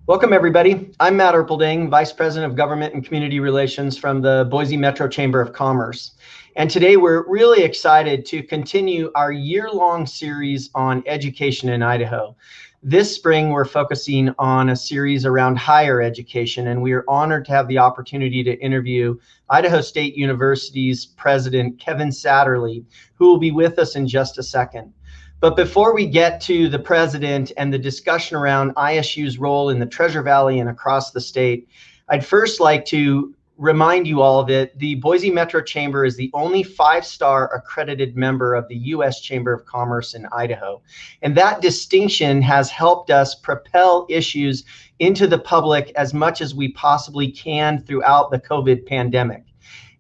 Welcome, everybody. I'm Matt Erpelding, Vice President of Government and Community Relations from the Boise Metro Chamber of Commerce. And today we're really excited to continue our year-long series on education in Idaho. This spring, we're focusing on a series around higher education, and we are honored to have the opportunity to interview Idaho State University's President, Kevin Satterlee, who will be with us in just a second. But before we get to the president and the discussion around ISU's role in the Treasure Valley and across the state, I'd first like to remind you all that the Boise Metro Chamber is the only 5-star accredited member of the U.S. Chamber of Commerce in Idaho. And that distinction has helped us propel issues into the public as much as we possibly can throughout the COVID pandemic.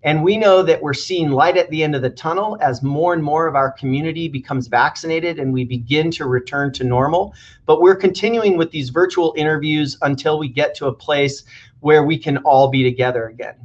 And we know that we're seeing light at the end of the tunnel as more and more of our community becomes vaccinated and we begin to return to normal. But we're continuing with these virtual interviews until we get to a place where we can all be together again.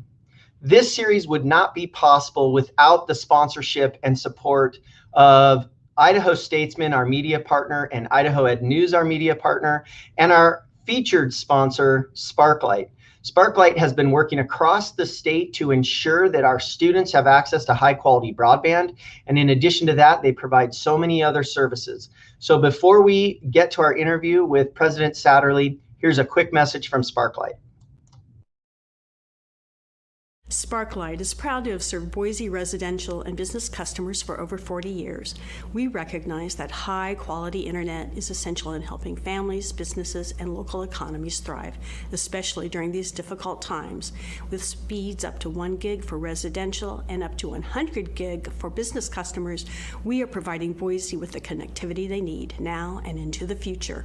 This series would not be possible without the sponsorship and support of Idaho Statesman, our media partner, and Idaho EdNews, our media partner, and our featured sponsor, Sparklight. Sparklight has been working across the state to ensure that our students have access to high quality broadband. And in addition to that, they provide so many other services. So before we get to our interview with President Satterlee, here's a quick message from Sparklight. Sparklight is proud to have served Boise residential and business customers for over 40 years. We recognize that high-quality internet is essential in helping families, businesses, and local economies thrive, especially during these difficult times. With speeds up to 1 gig for residential and up to 100 gig for business customers, we are providing Boise with the connectivity they need now and into the future.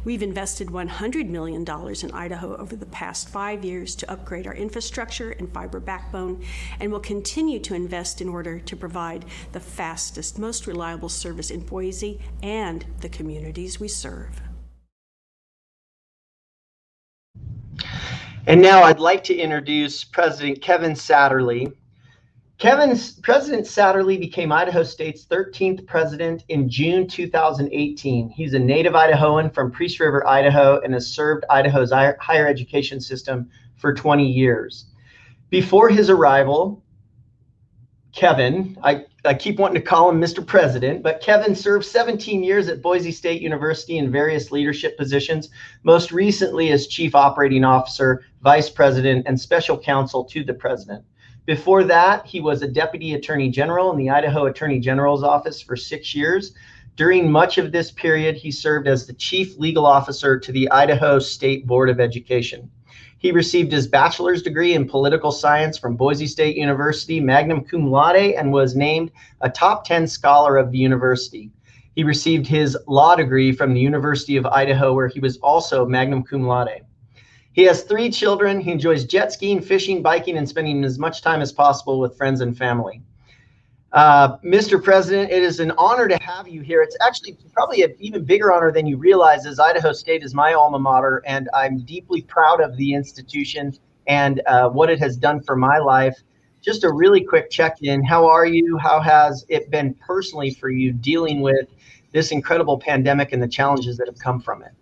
We've invested $100 million in Idaho over the past 5 years to upgrade our infrastructure and fiber backbone, and will continue to invest in order to provide the fastest, most reliable service in Boise and the communities we serve. And now I'd like to introduce President Kevin Satterlee. President Satterlee became Idaho State's 13th president in June 2018. He's a native Idahoan from Priest River, Idaho, and has served Idaho's higher education system for 20 years. Before his arrival, Kevin, I keep wanting to call him Mr. President, but Kevin served 17 years at Boise State University in various leadership positions, most recently as Chief Operating Officer, Vice President, and Special Counsel to the President. Before that, he was a Deputy Attorney General in the Idaho Attorney General's office for 6 years. During much of this period, he served as the Chief Legal Officer to the Idaho State Board of Education. He received his bachelor's degree in political science from Boise State University, magna cum laude, and was named a top 10 scholar of the university. He received his law degree from the University of Idaho, where he was also magna cum laude. He has 3 children. He enjoys jet skiing, fishing, biking, and spending as much time as possible with friends and family. Mr. President, it is an honor to have you here. It's actually probably an even bigger honor than you realize, as Idaho State is my alma mater, and I'm deeply proud of the institution and what it has done for my life. Just a really quick check-in. How are you? How has it been personally for you dealing with this incredible pandemic and the challenges that have come from it?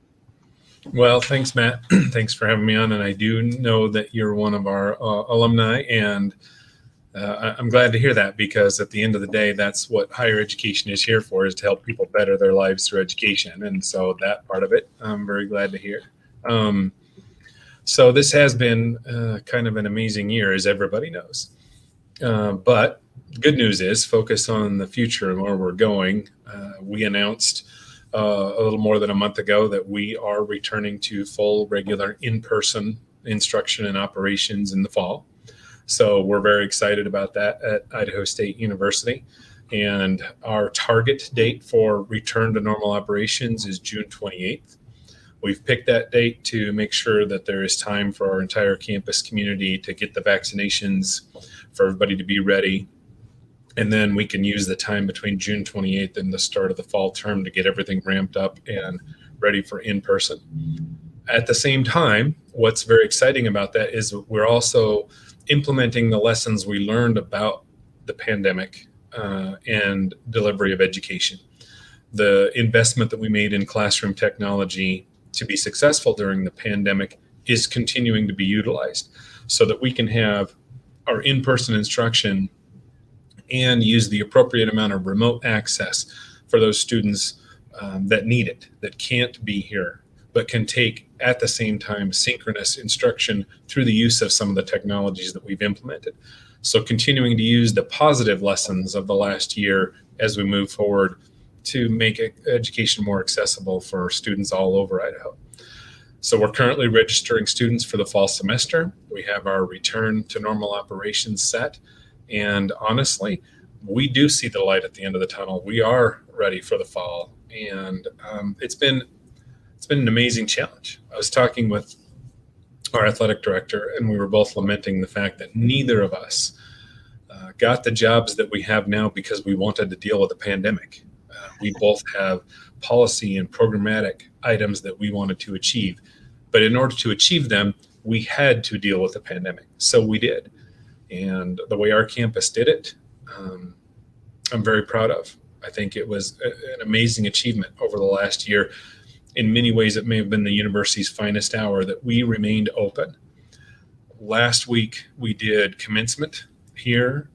Well, thanks, Matt. Thanks for having me on. And I do know that you're one of our alumni, and I'm glad to hear that, because at the end of the day, that's what higher education is here for, is to help people better their lives through education. And so that part of it, I'm very glad to hear. So this has been kind of an amazing year, as everybody knows. But the good news is, focus on the future and where we're going. We announced a little more than a month ago that we are returning to full, regular, in-person instruction and operations in the fall. So we're very excited about that at Idaho State University. And our target date for return to normal operations is June 28th. We've picked that date to make sure that there is time for our entire campus community to get the vaccinations, for everybody to be ready. And then we can use the time between June 28th and the start of the fall term to get everything ramped up and ready for in-person. At the same time, what's very exciting about that is we're also implementing the lessons we learned about the pandemic and delivery of education. The investment that we made in classroom technology to be successful during the pandemic is continuing to be utilized so that we can have our in-person instruction and use the appropriate amount of remote access for those students that need it, that can't be here, but can take at the same time synchronous instruction through the use of some of the technologies that we've implemented. So continuing to use the positive lessons of the last year as we move forward to make education more accessible for students all over Idaho. So we're currently registering students for the fall semester. We have our return to normal operations set. And honestly, we do see the light at the end of the tunnel. We are ready for the fall. And it's been an amazing challenge. I was talking with our athletic director, and we were both lamenting the fact that neither of us got the jobs that we have now because we wanted to deal with the pandemic. We both have policy and programmatic items that we wanted to achieve. But in order to achieve them, we had to deal with the pandemic. So we did. And the way our campus did it, I'm very proud of. I think it was an amazing achievement over the last year. In many ways, it may have been the university's finest hour that we remained open. Last week, we did commencement here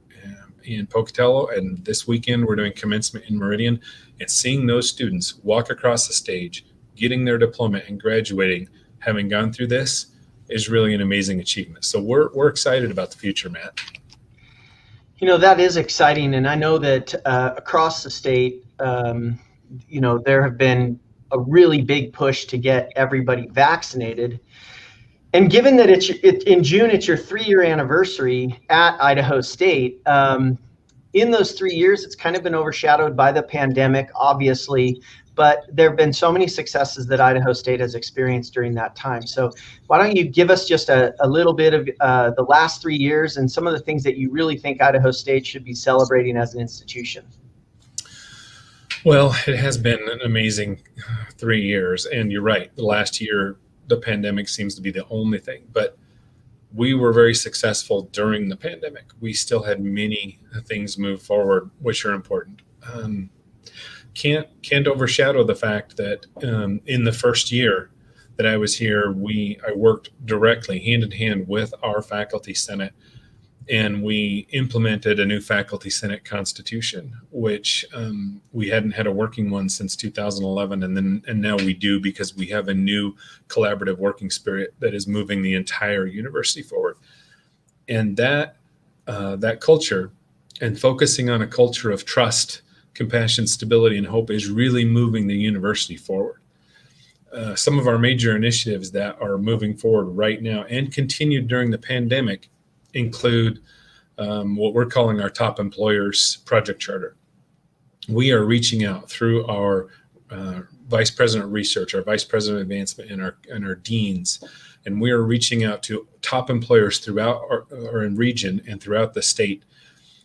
in Pocatello, and this weekend we're doing commencement in Meridian. And seeing those students walk across the stage, getting their diploma and graduating, having gone through this, is really an amazing achievement. So we're excited about the future, Matt. You know, that is exciting. And I know that across the state, there have been a really big push to get everybody vaccinated. And given that in June, it's your 3-year anniversary at Idaho State, in those 3 years, it's kind of been overshadowed by the pandemic, obviously, but there have been so many successes that Idaho State has experienced during that time. So why don't you give us just a little bit of the last 3 years and some of the things that you really think Idaho State should be celebrating as an institution? Well, it has been an amazing 3 years, and you're right. The last year, the pandemic seems to be the only thing, but we were very successful during the pandemic. We still had many things move forward, which are important. Can't overshadow the fact that in the first year that I was here, I worked directly hand in hand with our faculty senate, and we implemented a new faculty senate constitution, which we hadn't had a working one since 2011, and now we do, because we have a new collaborative working spirit that is moving the entire university forward. And that culture, and focusing on a culture of trust, compassion, stability, and hope, is really moving the university forward. Some of our major initiatives that are moving forward right now and continued during the pandemic include what we're calling our Top Employers Project Charter. We are reaching out through our Vice President of Research, our Vice President of Advancement, and our deans, and we are reaching out to top employers throughout our region and throughout the state,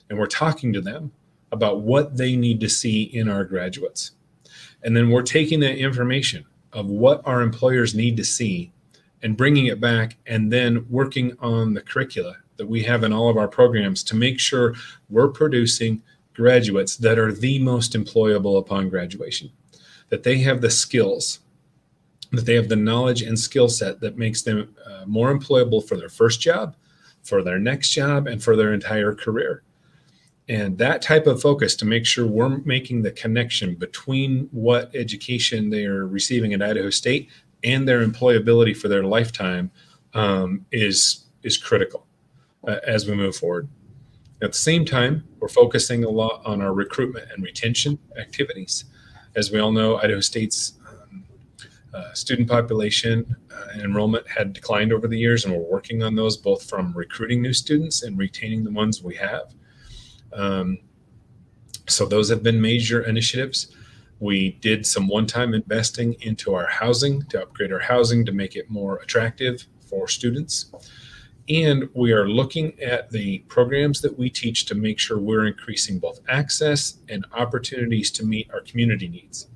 and we're talking to them about what they need to see in our graduates. And then we're taking that information of what our employers need to see and bringing it back, and then working on the curricula that we have in all of our programs to make sure we're producing graduates that are the most employable upon graduation, that they have the skills, that they have the knowledge and skill set that makes them more employable for their first job, for their next job, and for their entire career. And that type of focus to make sure we're making the connection between what education they are receiving at Idaho State and their employability for their lifetime is critical as we move forward. At the same time, we're focusing a lot on our recruitment and retention activities. As we all know, Idaho State's student population and enrollment had declined over the years, and we're working on those, both from recruiting new students and retaining the ones we have. So those have been major initiatives. We did some one-time investing into our housing to upgrade our housing to make it more attractive for students. And we are looking at the programs that we teach to make sure we're increasing both access and opportunities to meet our community needs.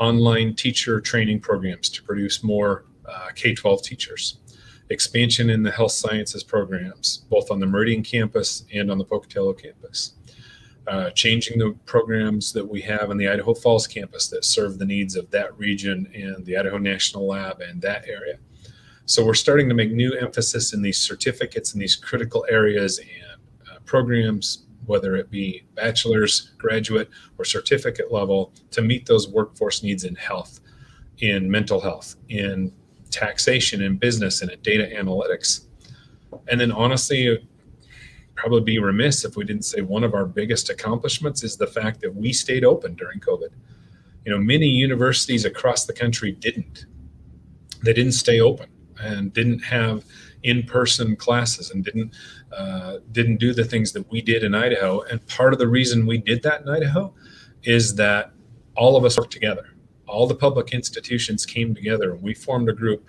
Online teacher training programs to produce more K-12 teachers. Expansion in the health sciences programs, both on the Meridian Campus and on the Pocatello Campus. changing the programs that we have in the Idaho Falls campus that serve the needs of that region and the Idaho National Lab and that area. So we're starting to make new emphasis in these certificates in these critical areas and programs, whether it be bachelor's, graduate, or certificate level, to meet those workforce needs in health, in mental health, in taxation, in business, and in data analytics. And then honestly, probably be remiss if we didn't say one of our biggest accomplishments is the fact that we stayed open during COVID. Many universities across the country didn't. They didn't stay open and didn't have in-person classes and didn't do the things that we did in Idaho. And part of the reason we did that in Idaho is that all of us worked together. All the public institutions came together and we formed a group,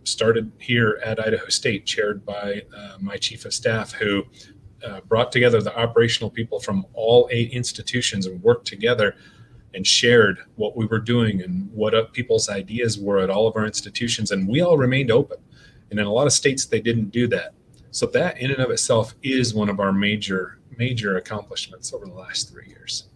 started here at Idaho State, chaired by my chief of staff, who brought together the operational people from all 8 institutions and worked together and shared what we were doing and what people's ideas were at all of our institutions. And we all remained open. And in a lot of states, they didn't do that. So that in and of itself is one of our major accomplishments over the last 3 years.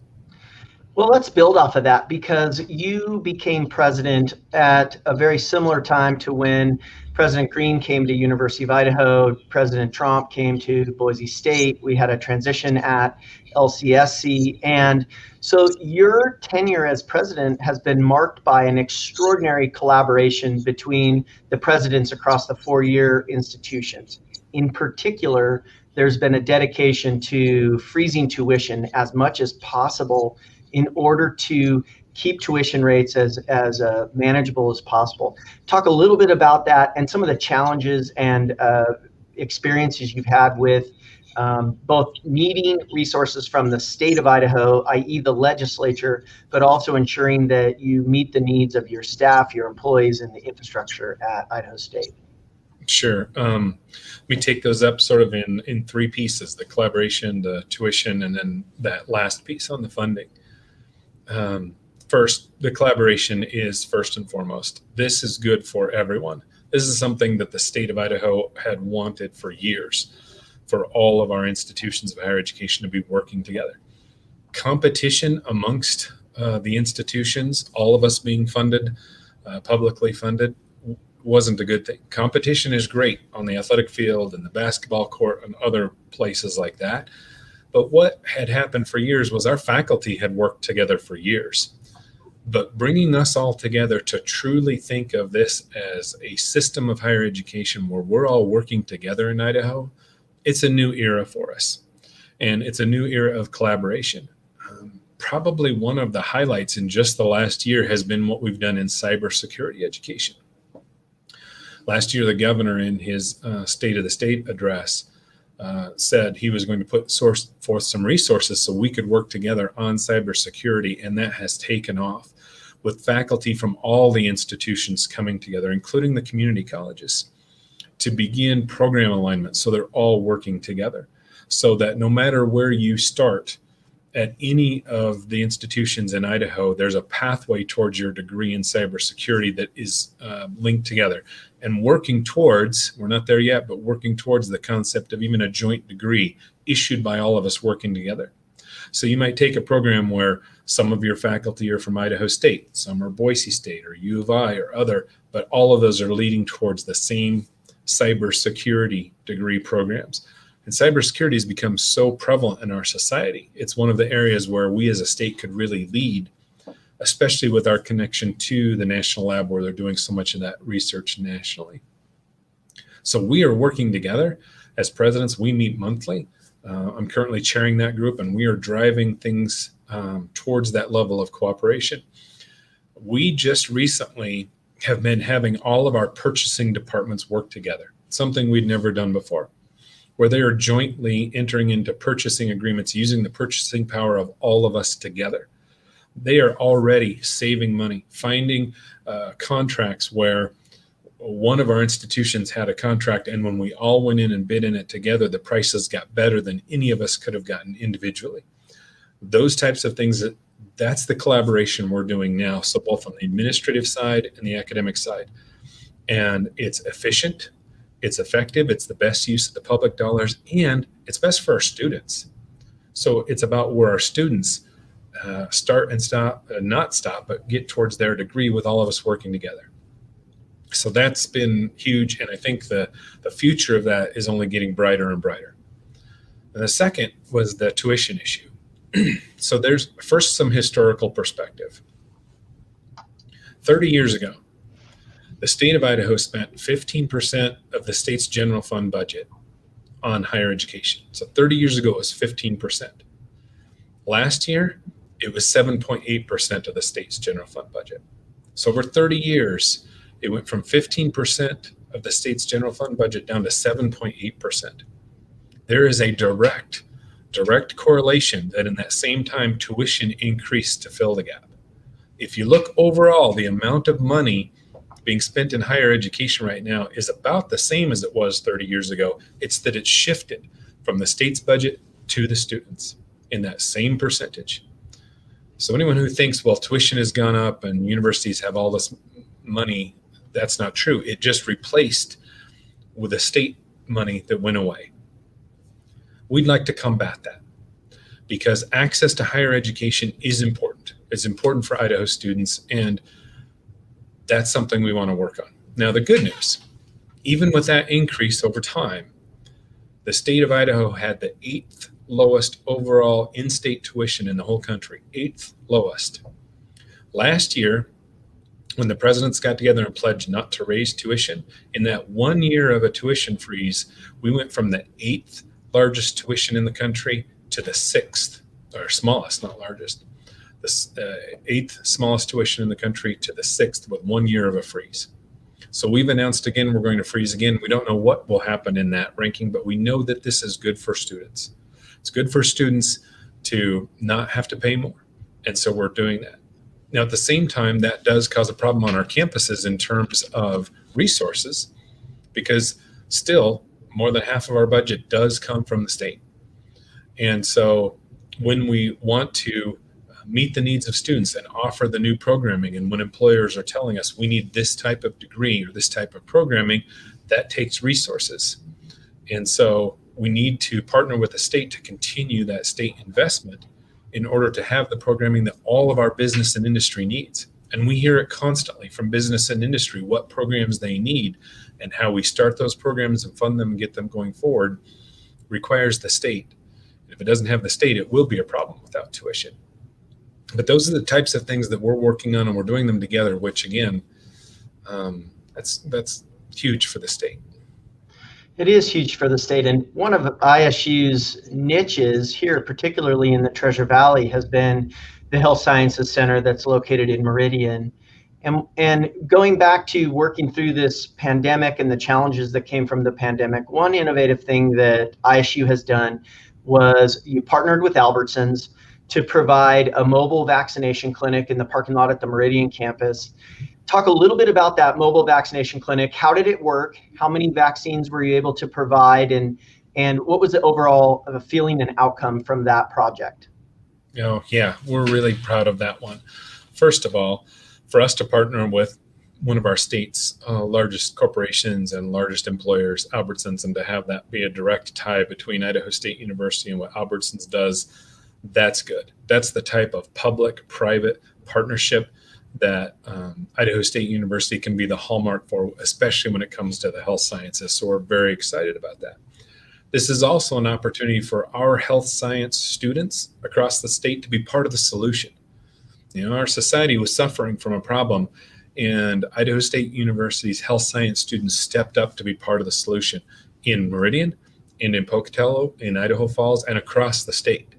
Well, let's build off of that, because you became president at a very similar time to when President Green came to University of Idaho, President Trump came to Boise State. We had a transition at LCSC. And so your tenure as president has been marked by an extraordinary collaboration between the presidents across the 4-year institutions. In particular, there's been a dedication to freezing tuition as much as possible in order to keep tuition rates as manageable as possible. Talk a little bit about that and some of the challenges and experiences you've had with both needing resources from the state of Idaho, i.e. the legislature, but also ensuring that you meet the needs of your staff, your employees, and the infrastructure at Idaho State. Sure. We take those up sort of in 3 pieces: the collaboration, the tuition, and then that last piece on the funding. First, the collaboration is first and foremost. This is good for everyone. This is something that the state of Idaho had wanted for years, for all of our institutions of higher education to be working together. Competition amongst the institutions, all of us being funded, publicly funded, wasn't a good thing. Competition is great on the athletic field and the basketball court and other places like that. But what had happened for years was our faculty had worked together for years. But bringing us all together to truly think of this as a system of higher education where we're all working together in Idaho, it's a new era for us. And it's a new era of collaboration. Probably one of the highlights in just the last year has been what we've done in cybersecurity education. Last year, the governor in his State of the State address said he was going to put forth some resources so we could work together on cybersecurity, and that has taken off, with faculty from all the institutions coming together, including the community colleges, to begin program alignment so they're all working together, so that no matter where you start at any of the institutions in Idaho, there's a pathway towards your degree in cybersecurity that is linked together. And working towards, we're not there yet, but working towards the concept of even a joint degree issued by all of us working together. So you might take a program where some of your faculty are from Idaho State, some are Boise State or U of I or other, but all of those are leading towards the same cybersecurity degree programs. And cybersecurity has become so prevalent in our society. It's one of the areas where we as a state could really lead, especially with our connection to the National Lab, where they're doing so much of that research nationally. So we are working together as presidents. We meet monthly. I'm currently chairing that group, and we are driving things towards that level of cooperation. We just recently have been having all of our purchasing departments work together, something we'd never done before, where they are jointly entering into purchasing agreements using the purchasing power of all of us together. They are already saving money, finding contracts where one of our institutions had a contract, and when we all went in and bid in it together, the prices got better than any of us could have gotten individually. Those types of things, that's the collaboration we're doing now. So both on the administrative side and the academic side. And it's efficient, it's effective, it's the best use of the public dollars, and it's best for our students. So it's about where our students start and stop, not stop, but get towards their degree with all of us working together. So that's been huge. And I think the future of that is only getting brighter and brighter. And the second was the tuition issue. So there's first some historical perspective. 30 years ago, the state of Idaho spent 15% of the state's general fund budget on higher education. So 30 years ago, it was 15%. Last year, it was 7.8% of the state's general fund budget. So over 30 years, it went from 15% of the state's general fund budget down to 7.8%. There is a direct correlation that in that same time, tuition increased to fill the gap. If you look overall, the amount of money being spent in higher education right now is about the same as it was 30 years ago. It's that it's shifted from the state's budget to the students in that same percentage. So anyone who thinks, well, tuition has gone up and universities have all this money, that's not true. It just replaced with the state money that went away. We'd like to combat that because access to higher education is important. It's important for Idaho students, and that's something we want to work on. Now, the good news, even with that increase over time, the state of Idaho had the 8th lowest overall in-state tuition in the whole country, 8th lowest. Last year, when the presidents got together and pledged not to raise tuition, in that 1 year of a tuition freeze, we went from the 8th largest tuition in the country to the 6th, or smallest, not largest, the 8th smallest tuition in the country to the 6th with 1 year of a freeze. So we've announced again, we're going to freeze again. We don't know what will happen in that ranking, but we know that this is good for students. It's good for students to not have to pay more. And so we're doing that. Now, at the same time, that does cause a problem on our campuses in terms of resources, because still more than half of our budget does come from the state. And so when we want to meet the needs of students and offer the new programming, and when employers are telling us we need this type of degree or this type of programming, that takes resources. And so we need to partner with the state to continue that state investment in order to have the programming that all of our business and industry needs. And we hear it constantly from business and industry, what programs they need, and how we start those programs and fund them and get them going forward requires the state. If it doesn't have the state, it will be a problem without tuition. But those are the types of things that we're working on, and we're doing them together, which again, that's huge for the state. It is huge for the state. And one of ISU's niches here, particularly in the Treasure Valley, has been the Health Sciences Center that's located in Meridian. And going back to working through this pandemic and the challenges that came from the pandemic, one innovative thing that ISU has done was you partnered with Albertsons to provide a mobile vaccination clinic in the parking lot at the Meridian campus. Talk a little bit about that mobile vaccination clinic. How did it work? How many vaccines were you able to provide? And what was the overall feeling and outcome from that project? Oh, yeah, we're really proud of that one. First of all, for us to partner with one of our state's largest corporations and largest employers, Albertsons, and to have that be a direct tie between Idaho State University and what Albertsons does, that's good. That's the type of public-private partnership that Idaho State University can be the hallmark for, especially when it comes to the health sciences. So we're very excited about that. This is also an opportunity for our health science students across the state to be part of the solution. You know, our society was suffering from a problem, and Idaho State University's health science students stepped up to be part of the solution in Meridian and in Pocatello, in Idaho Falls, and across the state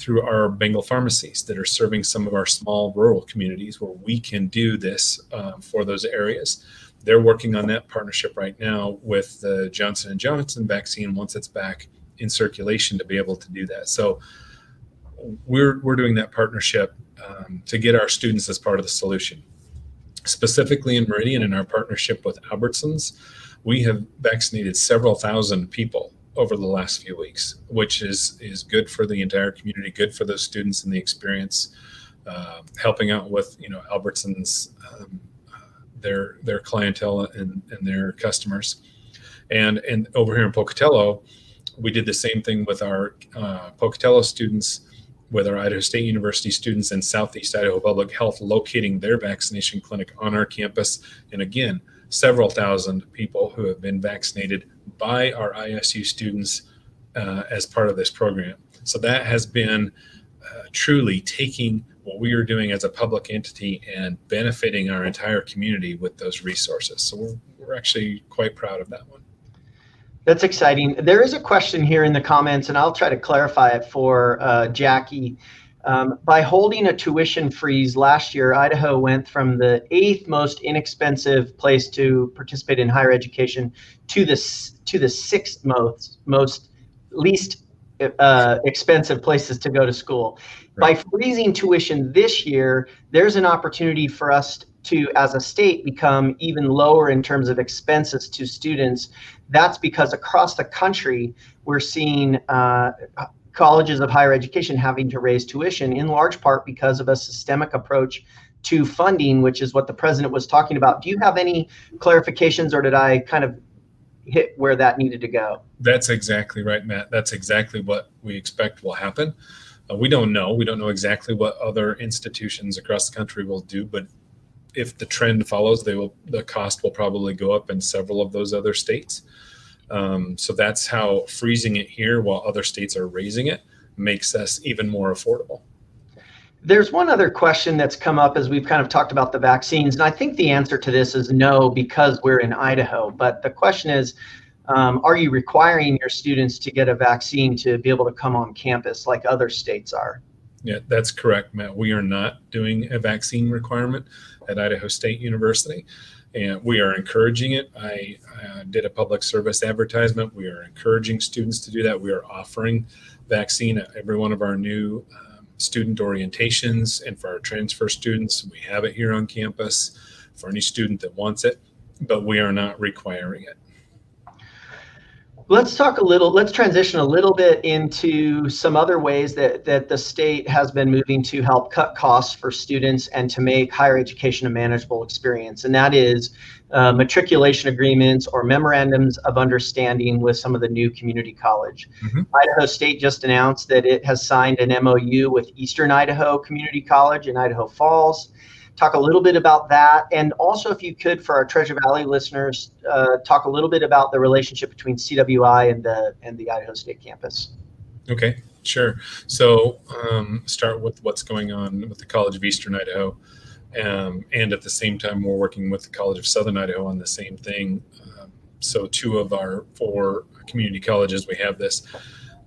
through our Bengal pharmacies that are serving some of our small rural communities where we can do this for those areas. They're working on that partnership right now with the Johnson & Johnson vaccine once it's back in circulation to be able to do that. So we're doing that partnership to get our students as part of the solution. Specifically in Meridian, in our partnership with Albertsons, we have vaccinated several thousand people over the last few weeks, which is good for the entire community, good for those students and the experience, helping out with, you know, Albertsons, their clientele and their customers. And over here in Pocatello, We did the same thing with our Pocatello students, with our Idaho State University students, and Southeast Idaho Public Health locating their vaccination clinic on our campus. And again, several thousand people who have been vaccinated by our ISU students as part of this program. So that has been truly taking what we are doing as a public entity and benefiting our entire community with those resources. So we're actually quite proud of that one. That's exciting. There is a question here in the comments, and I'll try to clarify it for Jackie. By holding a tuition freeze last year, Idaho went from the 8th most inexpensive place to participate in higher education to the 6th most least expensive places to go to school. Right. By freezing tuition this year, there's an opportunity for us to, as a state, become even lower in terms of expenses to students. That's because across the country, we're seeing colleges of higher education having to raise tuition, in large part because of a systemic approach to funding, which is what the president was talking about. Do you have any clarifications, or did I kind of hit where that needed to go? That's exactly right, Matt. That's exactly what we expect will happen. We don't know. We don't know exactly what other institutions across the country will do, but if the trend follows, the cost will probably go up in several of those other states. So that's how freezing it here while other states are raising it makes us even more affordable. There's one other question that's come up as we've kind of talked about the vaccines, and I think the answer to this is no, because we're in Idaho. But the question is, are you requiring your students to get a vaccine to be able to come on campus like other states are? Yeah, that's correct, Matt. We are not doing a vaccine requirement at Idaho State University, and we are encouraging it. I did a public service advertisement. We are encouraging students to do that. We are offering vaccine at every one of our new student orientations, and for our transfer students, we have it here on campus for any student that wants it, but we are not requiring it. Let's transition a little bit into some other ways that the state has been moving to help cut costs for students and to make higher education a manageable experience. And that is matriculation agreements or memorandums of understanding with some of the new community college. Mm-hmm. Idaho State just announced that it has signed an MOU with Eastern Idaho Community College in Idaho Falls. Talk a little bit about that, and also, if you could, for our Treasure Valley listeners, talk a little bit about the relationship between CWI and the Idaho State campus. Okay, sure. So start with what's going on with the College of Eastern Idaho, and at the same time, we're working with the College of Southern Idaho on the same thing. So 2 of our 4 community colleges, we have this.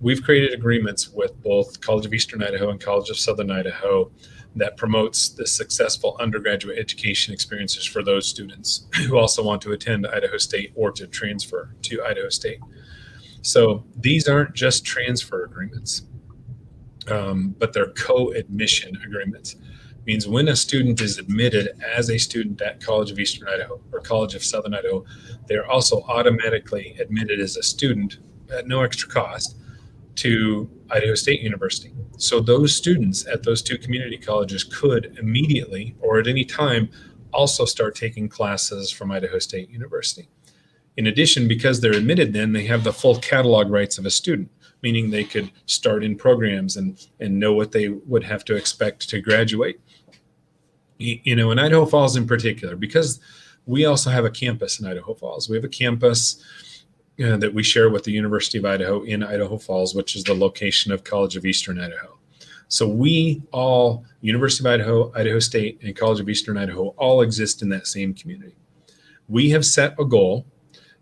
We've created agreements with both College of Eastern Idaho and College of Southern Idaho that promotes the successful undergraduate education experiences for those students who also want to attend Idaho State or to transfer to Idaho State. So these aren't just transfer agreements, but they're co-admission agreements. Means when a student is admitted as a student at College of Eastern Idaho or College of Southern Idaho, they're also automatically admitted as a student at no extra cost to Idaho State University. So those students at those 2 community colleges could immediately or at any time also start taking classes from Idaho State University. In addition, because they're admitted, then they have the full catalog rights of a student, meaning they could start in programs and know what they would have to expect to graduate. You know, in Idaho Falls in particular, because we also have a campus in Idaho Falls. We have a campus that we share with the University of Idaho in Idaho Falls, which is the location of College of Eastern Idaho. So we all, University of Idaho, Idaho State, and College of Eastern Idaho, all exist in that same community. We have set a goal,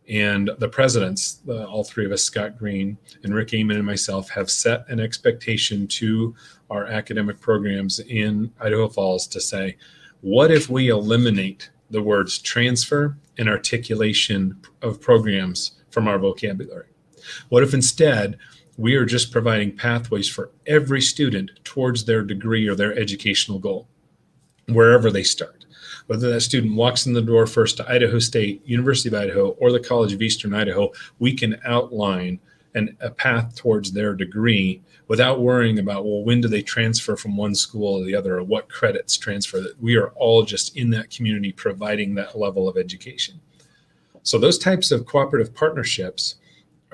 and the presidents, all 3 of us, Scott Green and Rick Amon and myself, have set an expectation to our academic programs in Idaho Falls to say, what if we eliminate the words transfer and articulation of programs from our vocabulary? What if instead we are just providing pathways for every student towards their degree or their educational goal, wherever they start? Whether that student walks in the door first to Idaho State, University of Idaho, or the College of Eastern Idaho, we can outline a path towards their degree without worrying about, well, when do they transfer from one school to the other, or what credits transfer. That we are all just in that community providing that level of education. So those types of cooperative partnerships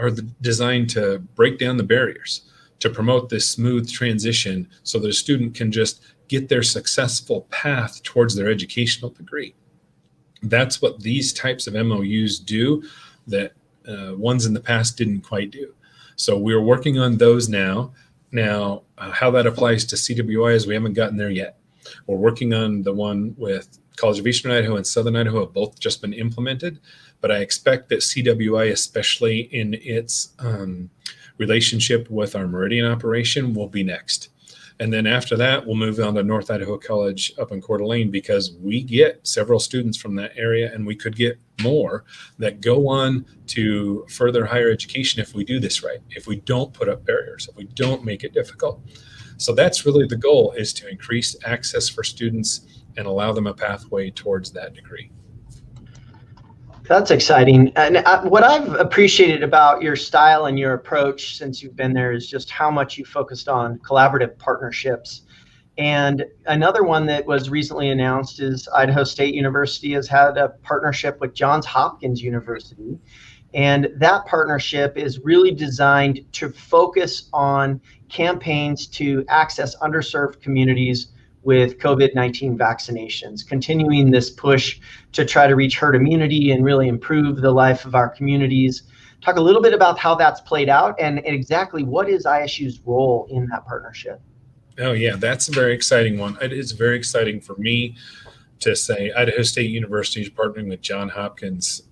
are designed to break down the barriers, to promote this smooth transition so that a student can just get their successful path towards their educational degree. That's what these types of MOUs do that ones in the past didn't quite do. So we're working on those now. Now, how that applies to CWI is we haven't gotten there yet. We're working on the one with College of Eastern Idaho and Southern Idaho have both just been implemented, but I expect that CWI, especially in its relationship with our Meridian operation, will be next. And then after that, we'll move on to North Idaho College up in Coeur d'Alene, because we get several students from that area, and we could get more that go on to further higher education if we do this right, if we don't put up barriers, if we don't make it difficult. So that's really the goal, is to increase access for students and allow them a pathway towards that degree. That's exciting. And what I've appreciated about your style and your approach since you've been there is just how much you focused on collaborative partnerships. And another one that was recently announced is Idaho State University has had a partnership with Johns Hopkins University. And that partnership is really designed to focus on campaigns to access underserved communities with COVID-19 vaccinations, continuing this push to try to reach herd immunity and really improve the life of our communities. Talk a little bit about how that's played out and exactly what is ISU's role in that partnership. Oh yeah, that's a very exciting one. It is very exciting for me to say Idaho State University is partnering with Johns Hopkins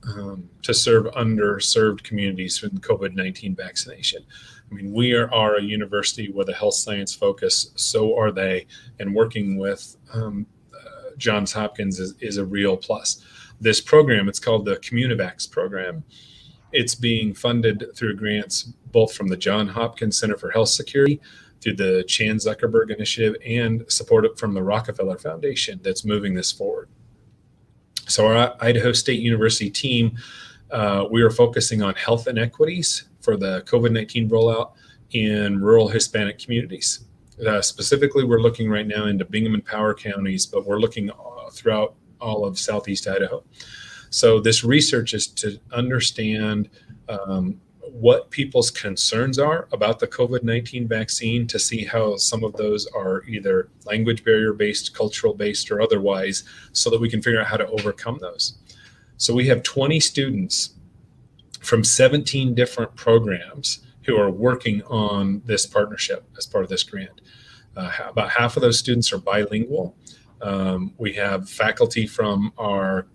to serve underserved communities with COVID-19 vaccination. I mean, we are a university with a health science focus, so are they, and working with Johns Hopkins is a real plus. This program, it's called the Communivax program. It's being funded through grants both from the Johns Hopkins Center for Health Security, through the Chan Zuckerberg Initiative, and support from the Rockefeller Foundation that's moving this forward. So our Idaho State University team, we are focusing on health inequities for the COVID-19 rollout in rural Hispanic communities. Specifically, we're looking right now into Bingham and Powell counties, but we're looking throughout all of Southeast Idaho. So this research is to understand what people's concerns are about the COVID-19 vaccine, to see how some of those are either language barrier based, cultural based, or otherwise, so that we can figure out how to overcome those. So we have 20 students from 17 different programs who are working on this partnership as part of this grant. About half of those students are bilingual. We have faculty from our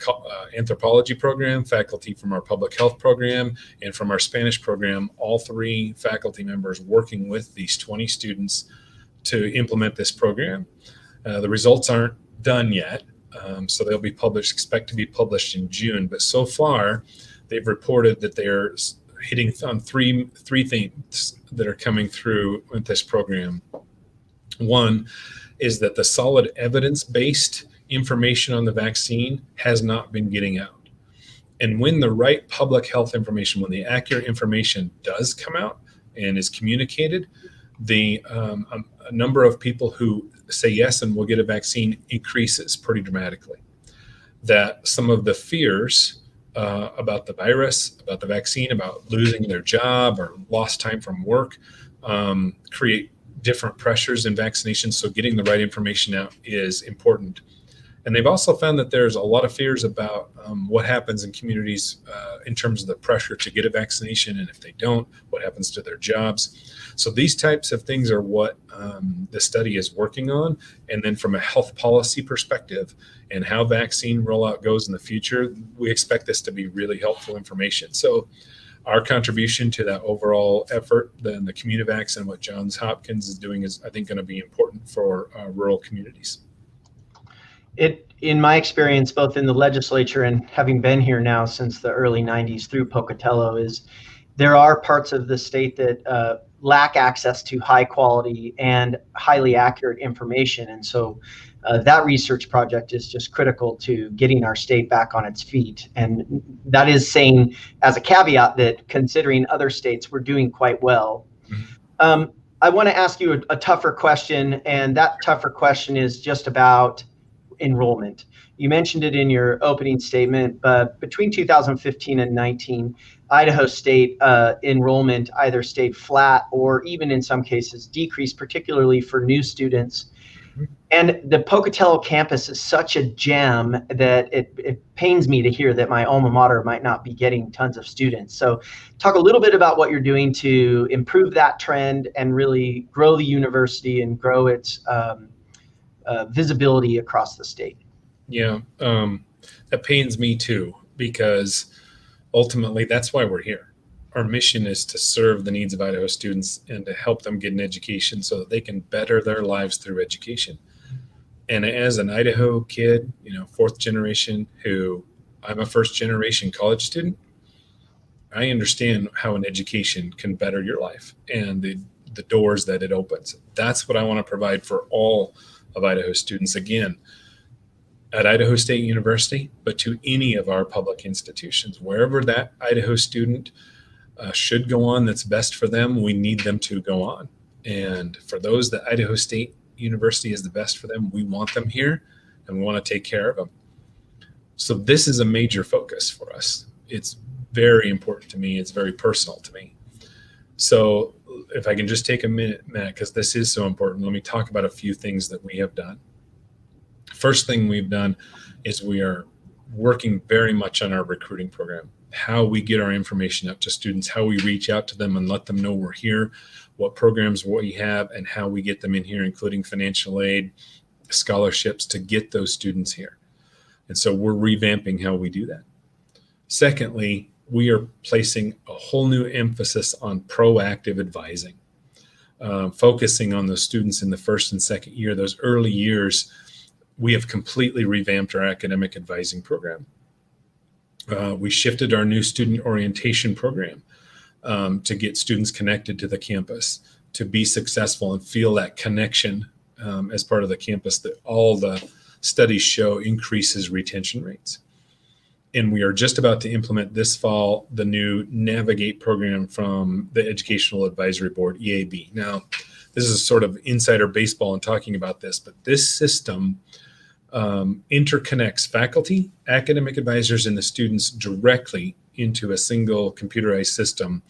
anthropology program, faculty from our public health program, and from our Spanish program, all 3 faculty members working with these 20 students to implement this program. The results aren't done yet, so they'll be published, expect to be published in June, but so far they've reported that they're hitting on three themes that are coming through with this program. One is that the solid evidence-based information on the vaccine has not been getting out. And when the right public health information, when the accurate information does come out and is communicated, the a number of people who say yes and will get a vaccine increases pretty dramatically. That some of the fears about the virus, about the vaccine, about losing their job or lost time from work create different pressures in vaccinations. So getting the right information out is important. And they've also found that there's a lot of fears about what happens in communities in terms of the pressure to get a vaccination, and if they don't, what happens to their jobs. So these types of things are what the study is working on. And then from a health policy perspective and how vaccine rollout goes in the future, we expect this to be really helpful information. So our contribution to that overall effort, then the Communivax and what Johns Hopkins is doing, is I think going to be important for rural communities. In my experience, both in the legislature and having been here now since the early 90s through Pocatello, is there are parts of the state that lack access to high quality and highly accurate information. And so that research project is just critical to getting our state back on its feet. And that is saying, as a caveat, that considering other states, we're doing quite well. Mm-hmm. I want to ask you a tougher question, and that tougher question is just about enrollment. You mentioned it in your opening statement, but between 2015 and 19, Idaho State enrollment either stayed flat or even in some cases decreased, particularly for new students. And the Pocatello campus is such a gem that it pains me to hear that my alma mater might not be getting tons of students. So talk a little bit about what you're doing to improve that trend and really grow the university and grow its visibility across the state. Yeah, that pains me too, because ultimately that's why we're here. Our mission is to serve the needs of Idaho students and to help them get an education so that they can better their lives through education. And as an Idaho kid, fourth generation, who I'm a first generation college student, I understand how an education can better your life and the doors that it opens. That's what I want to provide for all of Idaho students, again, at Idaho State University, but to any of our public institutions. Wherever that Idaho student should go on that's best for them, we need them to go on. And for those that Idaho State University is the best for them, we want them here and we want to take care of them. So this is a major focus for us. It's very important to me. It's very personal to me. So if I can just take a minute, Matt, because this is so important, let me talk about a few things that we have done. First thing we've done is we are working very much on our recruiting program, how we get our information out to students, how we reach out to them and let them know we're here, what programs we have, and how we get them in here, including financial aid, scholarships to get those students here. And so we're revamping how we do that. Secondly, we are placing a whole new emphasis on proactive advising, focusing on those students in the first and second year, those early years. We have completely revamped our academic advising program. We shifted our new student orientation program to get students connected to the campus, to be successful and feel that connection as part of the campus that all the studies show increases retention rates. And we are just about to implement this fall the new Navigate program from the Educational Advisory Board, EAB. Now, this is sort of insider baseball in talking about this, but this system interconnects faculty, academic advisors, and the students directly into a single computerized system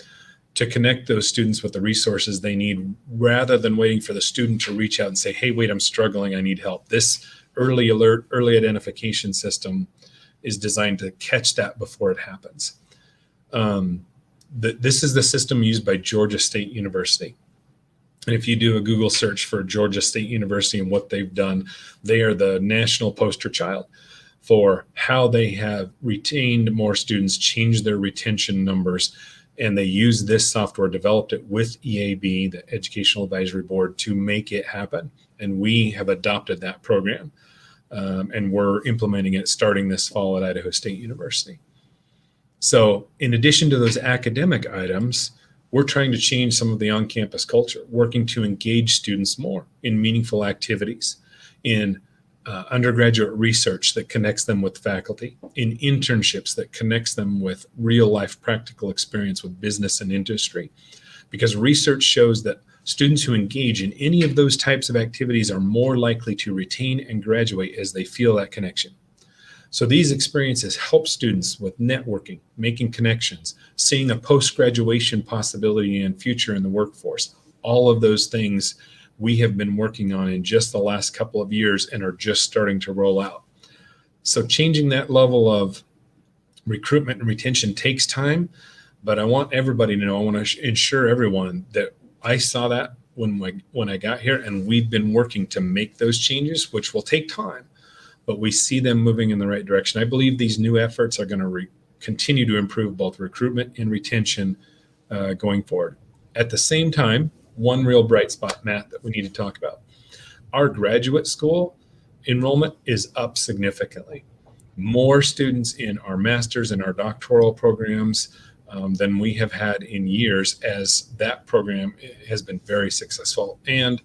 to connect those students with the resources they need, rather than waiting for the student to reach out and say, hey, wait, I'm struggling, I need help. This early alert, early identification system is designed to catch that before it happens. This is the system used by Georgia State University. And if you do a Google search for Georgia State University and what they've done, they are the national poster child for how they have retained more students, changed their retention numbers, and they use this software, developed it with EAB, the Educational Advisory Board, to make it happen. And we have adopted that program, and we're implementing it starting this fall at Idaho State University. So in addition to those academic items, we're trying to change some of the on-campus culture, working to engage students more in meaningful activities, in undergraduate research that connects them with faculty, in internships that connects them with real-life practical experience with business and industry. Because research shows that students who engage in any of those types of activities are more likely to retain and graduate as they feel that connection. So these experiences help students with networking, making connections, seeing a post-graduation possibility and future in the workforce. All of those things we have been working on in just the last couple of years and are just starting to roll out. So changing that level of recruitment and retention takes time, but I want everybody to know, I want to ensure everyone that I saw that when I got here, and we've been working to make those changes, which will take time, but we see them moving in the right direction. I believe these new efforts are going to continue to improve both recruitment and retention going forward. At the same time, one real bright spot, Matt, that we need to talk about. Our graduate school enrollment is up significantly. More students in our master's and our doctoral programs than we have had in years, as that program has been very successful. And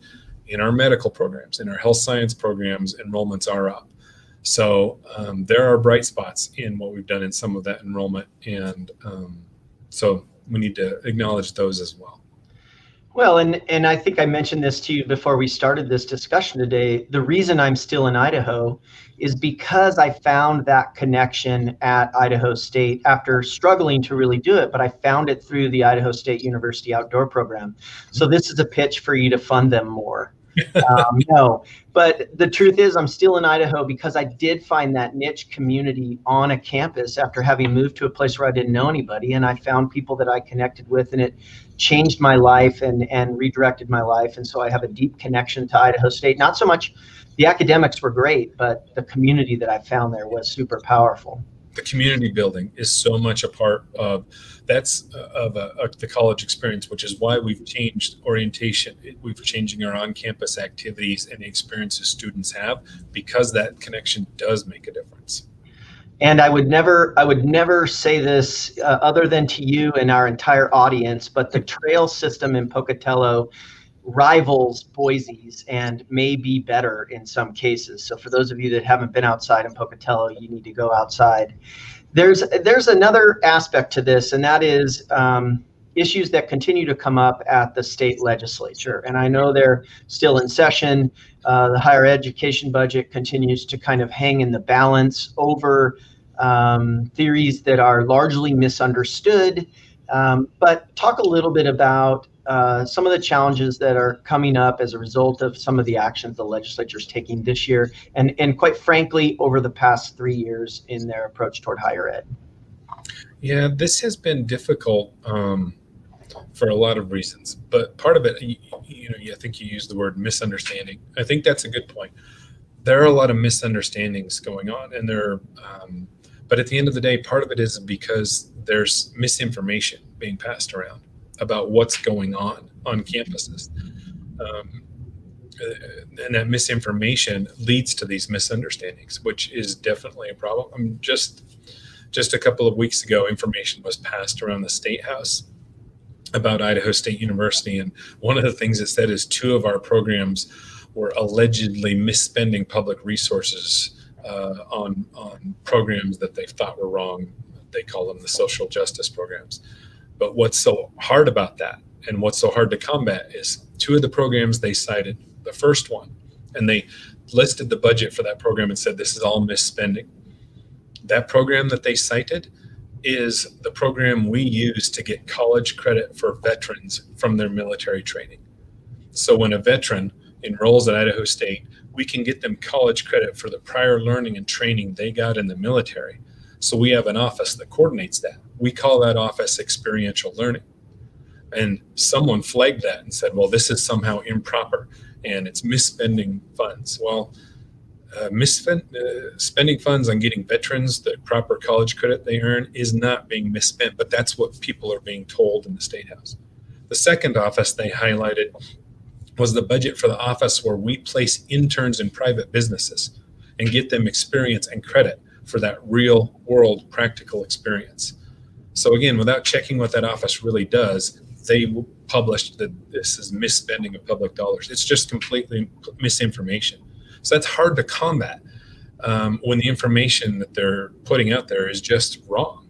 in our medical programs, in our health science programs, enrollments are up. So there are bright spots in what we've done in some of that enrollment. And so we need to acknowledge those as well. Well, and I think I mentioned this to you before we started this discussion today. The reason I'm still in Idaho is because I found that connection at Idaho State after struggling to really do it, but I found it through the Idaho State University outdoor program. So this is a pitch for you to fund them more. No, but the truth is I'm still in Idaho because I did find that niche community on a campus after having moved to a place where I didn't know anybody, and I found people that I connected with, and it changed my life and redirected my life. And so I have a deep connection to Idaho State. Not so much the academics were great, but the community that I found there was super powerful. The community building is so much a part of the college experience, which is why we've changed orientation. We're changing our on-campus activities and the experiences students have, because that connection does make a difference. And I would never say this other than to you and our entire audience, but the trail system in Pocatello rivals Boise's and may be better in some cases. So for those of you that haven't been outside in Pocatello, you need to go outside. There's another aspect to this, and that is issues that continue to come up at the state legislature. And I know they're still in session. The higher education budget continues to kind of hang in the balance over theories that are largely misunderstood. But talk a little bit about some of the challenges that are coming up as a result of some of the actions the legislature is taking this year, and quite frankly, over the past 3 years in their approach toward higher ed. Yeah, this has been difficult for a lot of reasons, but part of it, I think you used the word misunderstanding. I think that's a good point. There are a lot of misunderstandings going on, and but at the end of the day, part of it is because there's misinformation being passed around about what's going on campuses. And that misinformation leads to these misunderstandings, which is definitely a problem. Just a couple of weeks ago, information was passed around the State House about Idaho State University. And one of the things it said is 2 of our programs were allegedly misspending public resources on programs that they thought were wrong. They call them the social justice programs. But what's so hard about that, and what's so hard to combat, is 2 of the programs they cited, the first one, and they listed the budget for that program and said this is all misspending. That program that they cited is the program we use to get college credit for veterans from their military training. So when a veteran enrolls at Idaho State, we can get them college credit for the prior learning and training they got in the military. So we have an office that coordinates that. We call that office experiential learning. And someone flagged that and said, well, this is somehow improper and it's misspending funds. Well, spending funds on getting veterans the proper college credit they earn is not being misspent, but that's what people are being told in the State House. The second office they highlighted was the budget for the office where we place interns in private businesses and get them experience and credit for that real world practical experience. So again, without checking what that office really does, they published that this is misspending of public dollars. It's just completely misinformation. So that's hard to combat when the information that they're putting out there is just wrong.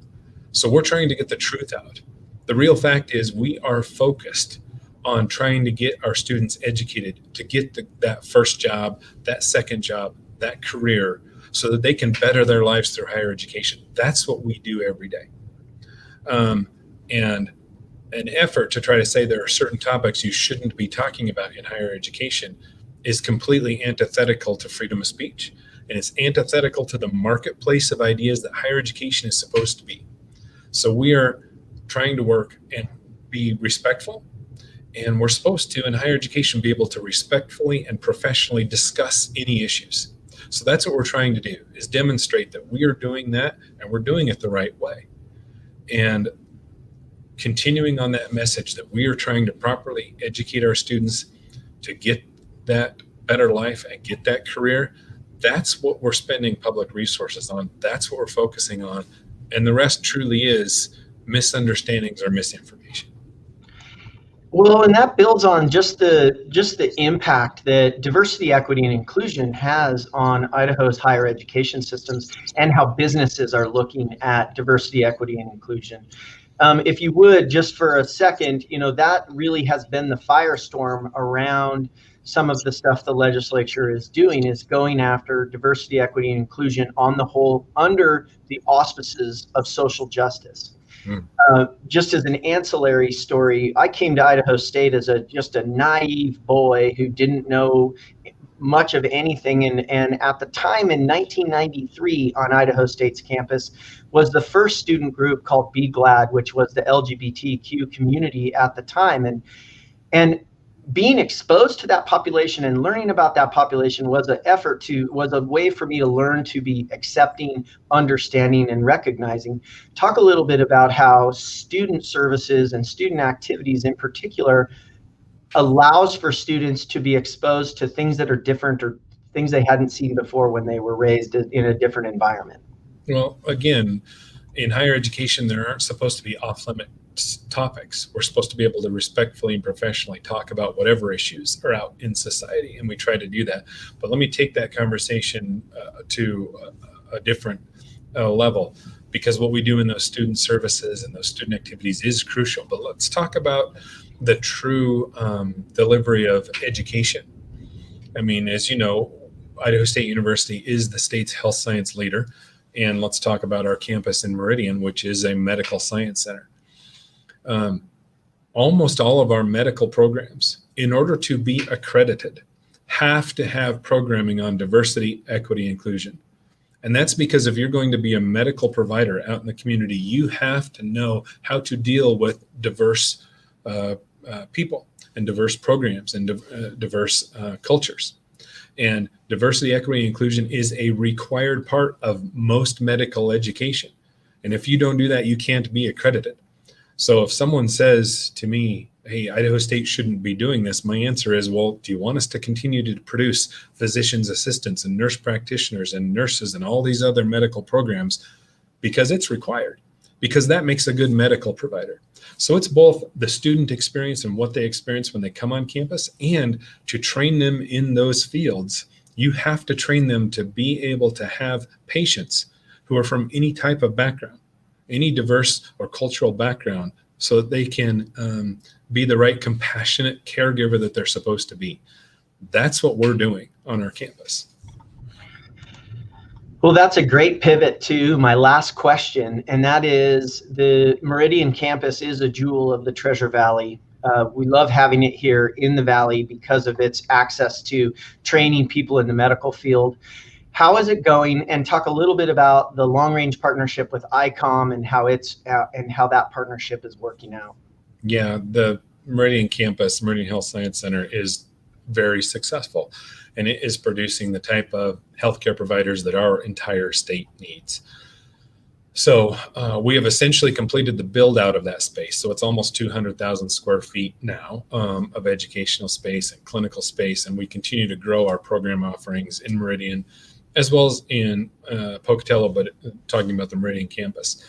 So we're trying to get the truth out. The real fact is we are focused on trying to get our students educated to get that first job, that second job, that career, so that they can better their lives through higher education. That's what we do every day. And an effort to try to say there are certain topics you shouldn't be talking about in higher education is completely antithetical to freedom of speech. And it's antithetical to the marketplace of ideas that higher education is supposed to be. So we are trying to work and be respectful. And we're supposed to, in higher education, be able to respectfully and professionally discuss any issues. So that's what we're trying to do, is demonstrate that we are doing that and we're doing it the right way. And continuing on that message that we are trying to properly educate our students to get that better life and get that career, that's what we're spending public resources on. That's what we're focusing on. And the rest truly is misunderstandings or misinformation. Well, and that builds on just the impact that diversity, equity, and inclusion has on Idaho's higher education systems and how businesses are looking at diversity, equity, and inclusion. If you would, just for a second, that really has been the firestorm around some of the stuff the legislature is doing, is going after diversity, equity, and inclusion on the whole under the auspices of social justice. Just as an ancillary story, I came to Idaho State as just a naive boy who didn't know much of anything. And at the time in 1993 on Idaho State's campus was the first student group called Be Glad, which was the LGBTQ community at the time. And being exposed to that population and learning about that population was a way for me to learn to be accepting, understanding, and recognizing. Talk a little bit about how student services and student activities in particular allows for students to be exposed to things that are different or things they hadn't seen before when they were raised in a different environment. Well, again, in higher education, there aren't supposed to be off-limit topics. We're supposed to be able to respectfully and professionally talk about whatever issues are out in society, and we try to do that. But let me take that conversation to a different level, because what we do in those student services and those student activities is crucial. But let's talk about the true delivery of education. I mean, as you know, Idaho State University is the state's health science leader. And let's talk about our campus in Meridian, which is a medical science center. Almost all of our medical programs, in order to be accredited, have to have programming on diversity, equity, inclusion. And that's because if you're going to be a medical provider out in the community, you have to know how to deal with diverse people and diverse programs and diverse cultures. And diversity, equity, and inclusion is a required part of most medical education. And if you don't do that, you can't be accredited. So if someone says to me, hey, Idaho State shouldn't be doing this, my answer is, well, do you want us to continue to produce physician's assistants and nurse practitioners and nurses and all these other medical programs? Because it's required, because that makes a good medical provider. So it's both the student experience and what they experience when they come on campus, and to train them in those fields, you have to train them to be able to have patients who are from any type of background, any diverse or cultural background, so that they can be the right compassionate caregiver that they're supposed to be. That's what we're doing on our campus. Well, that's a great pivot to my last question, and that is, the Meridian campus is a jewel of the Treasure Valley. We love having it here in the Valley because of its access to training people in the medical field. How is it going? And talk a little bit about the long-range partnership with ICOM and how that partnership is working out. Yeah, the Meridian campus, Meridian Health Science Center, is very successful, and it is producing the type of healthcare providers that our entire state needs. So we have essentially completed the build out of that space. So it's almost 200,000 square feet now of educational space and clinical space, and we continue to grow our program offerings in Meridian as well as in Pocatello, but talking about the Meridian campus.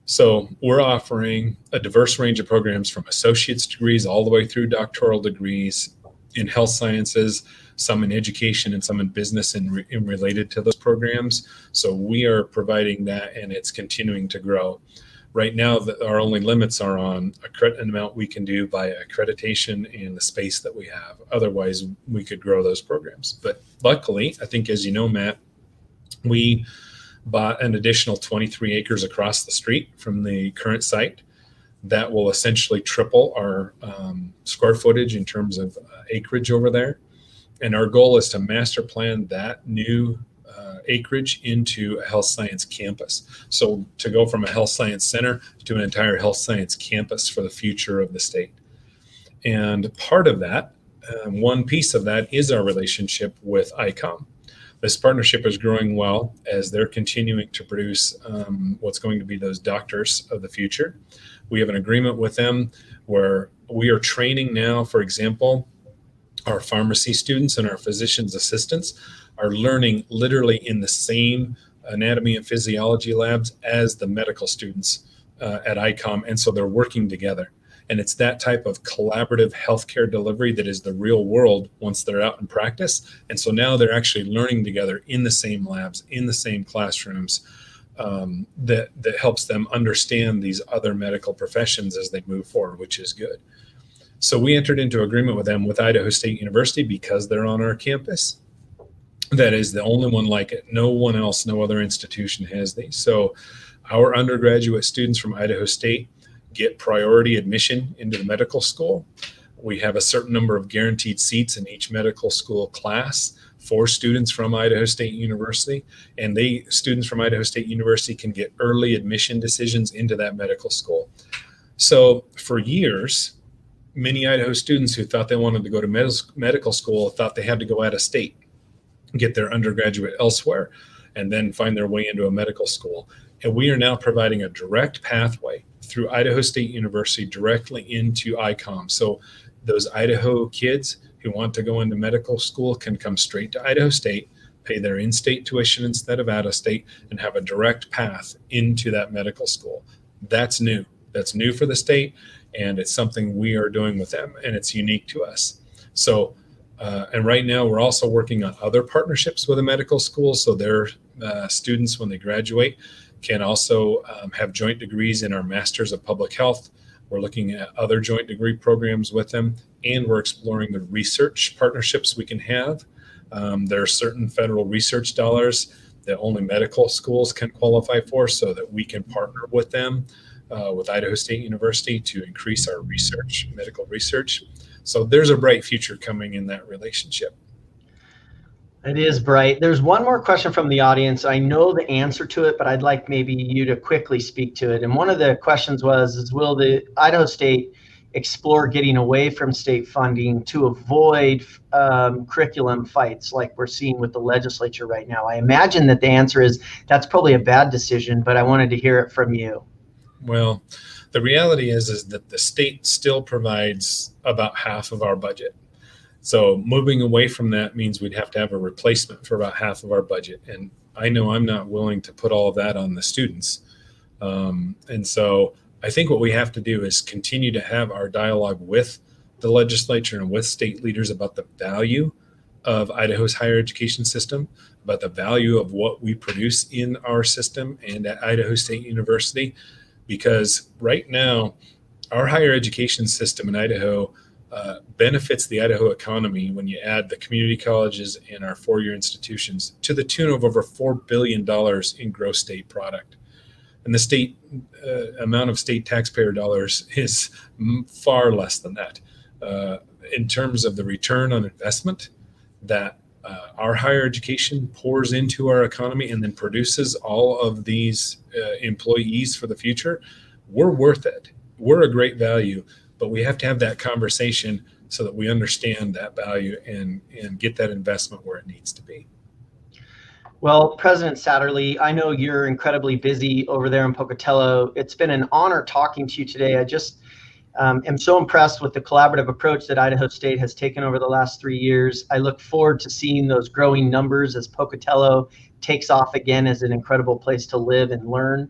So we're offering a diverse range of programs from associate's degrees all the way through doctoral degrees in health sciences, some in education and some in business and related to those programs. So we are providing that, and it's continuing to grow. Right now, our only limits are on an amount we can do by accreditation and the space that we have. Otherwise, we could grow those programs. But luckily, I think, as you know, Matt, we bought an additional 23 acres across the street from the current site. That will essentially triple our square footage in terms of acreage over there. And our goal is to master plan that new acreage into a health science campus. So to go from a health science center to an entire health science campus for the future of the state. And part of that, one piece of that, is our relationship with ICOM. This partnership is growing well as they're continuing to produce what's going to be those doctors of the future. We have an agreement with them where we are training now, for example, our pharmacy students and our physician's assistants are learning literally in the same anatomy and physiology labs as the medical students at ICOM. And so they're working together. And it's that type of collaborative healthcare delivery that is the real world once they're out in practice. And so now they're actually learning together in the same labs, in the same classrooms, that helps them understand these other medical professions as they move forward, which is good. So we entered into agreement with them with Idaho State University because they're on our campus. That is the only one like it. No one else, no other institution has these. So our undergraduate students from Idaho State get priority admission into the medical school. We have a certain number of guaranteed seats in each medical school class for students from Idaho State University, and students from Idaho State University can get early admission decisions into that medical school. So for years, many Idaho students who thought they wanted to go to medical school thought they had to go out of state, get their undergraduate elsewhere, and then find their way into a medical school. And we are now providing a direct pathway through Idaho State University directly into ICOM. So those Idaho kids who want to go into medical school can come straight to Idaho State, pay their in-state tuition instead of out-of-state, and have a direct path into that medical school. That's new. That's new for the state, and it's something we are doing with them, and it's unique to us. So, and right now we're also working on other partnerships with a medical school, so their students, when they graduate, can also have joint degrees in our Masters of Public Health. We're looking at other joint degree programs with them, and we're exploring the research partnerships we can have. There are certain federal research dollars that only medical schools can qualify for, so that we can partner with them, with Idaho State University, to increase our research, medical research. So there's a bright future coming in that relationship. It is bright. There's one more question from the audience. I know the answer to it, but I'd like maybe you to quickly speak to it. And one of the questions was, will the Idaho State explore getting away from state funding to avoid curriculum fights like we're seeing with the legislature right now? I imagine that the answer is that's probably a bad decision, but I wanted to hear it from you. Well, the reality is that the state still provides about half of our budget. So moving away from that means we'd have to have a replacement for about half of our budget. And I know I'm not willing to put all of that on the students. And so I think what we have to do is continue to have our dialogue with the legislature and with state leaders about the value of Idaho's higher education system, about the value of what we produce in our system and at Idaho State University. Because right now, our higher education system in Idaho benefits the Idaho economy when you add the community colleges and our four-year institutions to the tune of over $4 billion in gross state product. And the state amount of state taxpayer dollars is far less than that. In terms of the return on investment that our higher education pours into our economy and then produces all of these employees for the future, we're worth it. We're a great value. But we have to have that conversation so that we understand that value and get that investment where it needs to be. Well, President Satterlee, I know you're incredibly busy over there in Pocatello. It's been an honor talking to you today. I just am so impressed with the collaborative approach that Idaho State has taken over the last 3 years. I look forward to seeing those growing numbers as Pocatello takes off again as an incredible place to live and learn.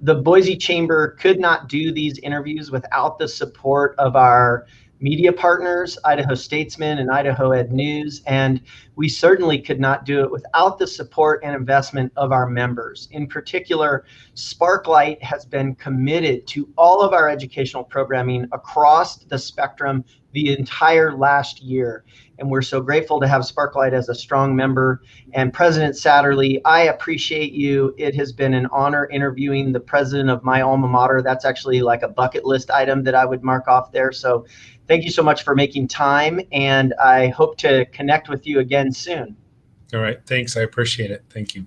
The Boise Chamber could not do these interviews without the support of our media partners, Idaho Statesman and Idaho EdNews, and we certainly could not do it without the support and investment of our members. In particular, Sparklight has been committed to all of our educational programming across the spectrum the entire last year. And we're so grateful to have Sparklight as a strong member. And President Satterlee, I appreciate you. It has been an honor interviewing the president of my alma mater. That's actually like a bucket list item that I would mark off there. So thank you so much for making time. And I hope to connect with you again soon. All right. Thanks. I appreciate it. Thank you.